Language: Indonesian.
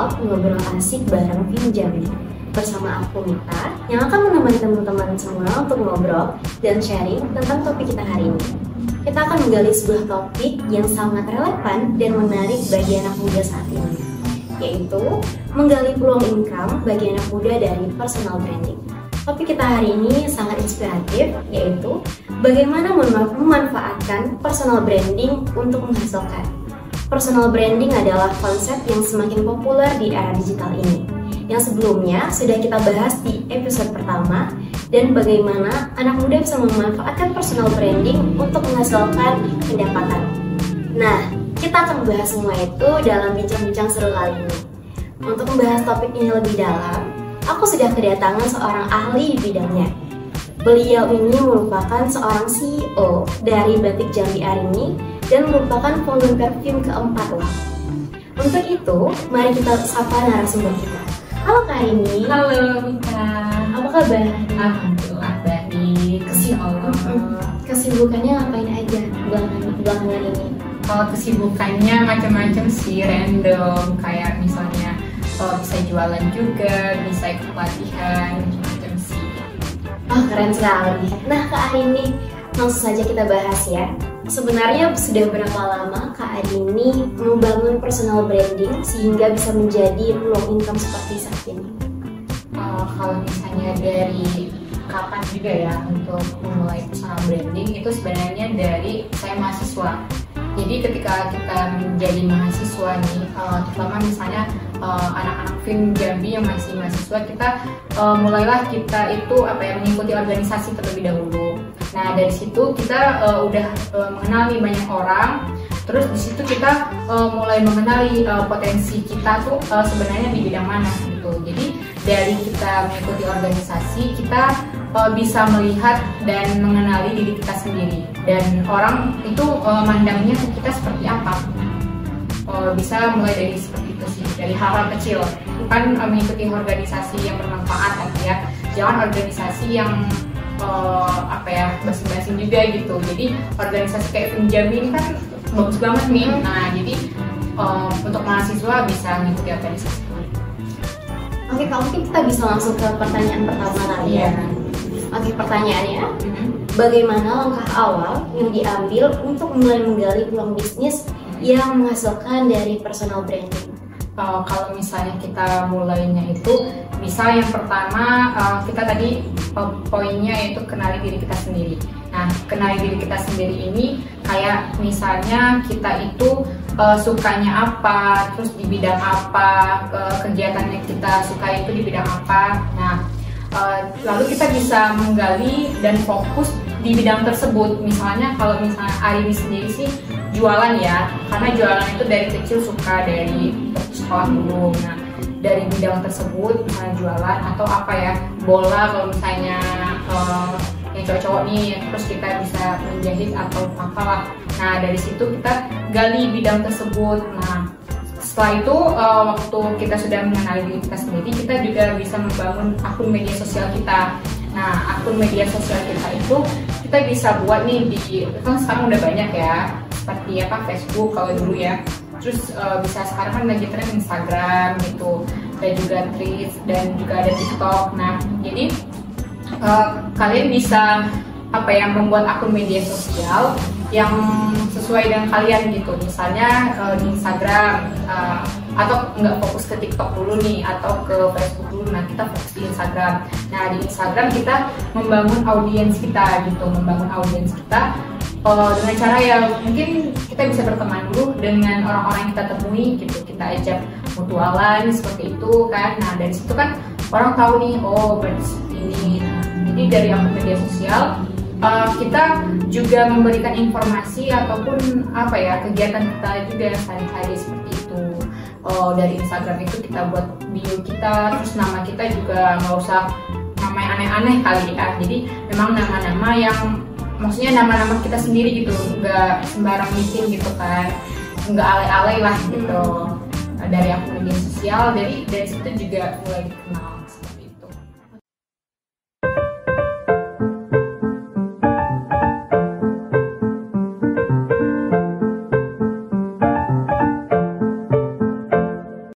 vlog ngobrol asik bareng Vin Jambi. Bersama aku Mita yang akan menemani teman-teman semua untuk ngobrol dan sharing tentang topik kita hari ini. Kita akan menggali sebuah topik yang sangat relevan dan menarik bagi anak muda saat ini, yaitu menggali peluang income bagi anak muda dari personal branding. Topik kita hari ini sangat inspiratif, yaitu bagaimana memanfaatkan personal branding untuk menghasilkan. Personal branding adalah konsep yang semakin populer di era digital ini, yang sebelumnya sudah kita bahas di episode pertama, dan bagaimana anak muda bisa memanfaatkan personal branding untuk menghasilkan pendapatan. Nah, kita akan membahas semua itu dalam bincang-bincang seru kali ini. Untuk membahas topik ini lebih dalam, aku sudah kedatangan seorang ahli di bidangnya. Beliau ini merupakan seorang CEO dari Batik Jambi Arini dan merupakan founder perfume keempat loh. Untuk itu, mari kita sapa narasumber kita. Halo Kak Arini. Halo Mita. Apa kabar? Alhamdulillah baik. Kesibukannya ngapain aja belakangan ini? Kalau kesibukannya macam-macam sih, random. Kayak misalnya bisa jualan juga, bisa ikut pelatihan, macam-macam sih. Oh, keren sekali. Nah Kak Arini, langsung saja kita bahas ya. Sebenarnya sudah berapa lama Kak Arini membangun personal branding sehingga bisa menjadi peluang income seperti saat ini? Kalau misalnya dari kapan juga ya untuk memulai personal branding, itu sebenarnya dari saya mahasiswa. Jadi ketika kita menjadi mahasiswa nih, terutama misalnya anak-anak Vin Jambi yang masih mahasiswa, kita mulailah kita itu mengikuti organisasi terlebih dahulu. Nah dari situ kita udah mengenal nih banyak orang. Terus di situ kita mulai mengenali potensi kita tuh sebenarnya di bidang mana gitu. Jadi dari kita mengikuti organisasi, kita bisa melihat dan mengenali diri kita sendiri. Dan orang itu mandangnya ke kita seperti apa. Bisa mulai dari seperti itu sih, dari hal-hal kecil. Kan mengikuti organisasi yang bermanfaat ya. Jangan organisasi yang basi-basi juga gitu. Jadi organisasi kayak Vin Jambi ini kan bagus banget nih. Nah jadi untuk mahasiswa bisa mengikuti organisasi. Oke, kalau mungkin kita bisa langsung ke pertanyaan pertama kali ya. Oke, pertanyaannya, bagaimana langkah awal yang diambil untuk mulai menggali peluang bisnis yang menghasilkan dari personal branding? Kalau misalnya kita mulainya itu bisa yang pertama kita tadi poinnya yaitu kenali diri kita sendiri. Nah, kenali diri kita sendiri ini kayak misalnya kita itu sukanya apa, terus di bidang apa, kegiatan yang kita suka itu di bidang apa. Nah, lalu kita bisa menggali dan fokus di bidang tersebut. Misalnya kalau misalnya Arini sendiri sih jualan ya, karena jualan itu dari kecil suka, dari sekolah dulu. Nah dari bidang tersebut misalnya jualan atau bola kalau misalnya yang cowok-cowok nih, terus kita bisa menjahit atau apalah. Nah dari situ kita gali bidang tersebut. Nah setelah itu waktu kita sudah mengenali diri kita sendiri, kita juga bisa membangun akun media sosial kita. Nah akun media sosial kita itu kita bisa buat nih kan sekarang udah banyak ya, seperti Facebook kalau dulu ya. Terus bisa sekarang kan lagi tren Instagram gitu, dan juga Threads, dan juga ada TikTok. Nah jadi kalian bisa membuat akun media sosial yang sesuai dengan kalian gitu. Misalnya di Instagram atau nggak fokus ke TikTok dulu nih atau ke Facebook dulu. Nah kita fokus di Instagram. Nah di Instagram kita membangun audiens kita gitu, dengan cara yang mungkin kita bisa berteman dulu dengan orang-orang yang kita temui gitu. Kita ajak mutualan seperti itu kan. Nah dari situ kan orang tahu nih, oh berarti seperti ini. Nah, jadi dari akun media sosial kita juga memberikan informasi ataupun kegiatan kita juga sehari-hari seperti itu. Dari Instagram itu kita buat bio kita, terus nama kita juga nggak usah nama yang aneh-aneh kali ya. Jadi memang nama-nama yang maksudnya nama-nama kita sendiri gitu, nggak sembarang bikin gitu kan, nggak alay-alay lah gitu. Dari akun media sosial, dari situ juga mulai dikenal.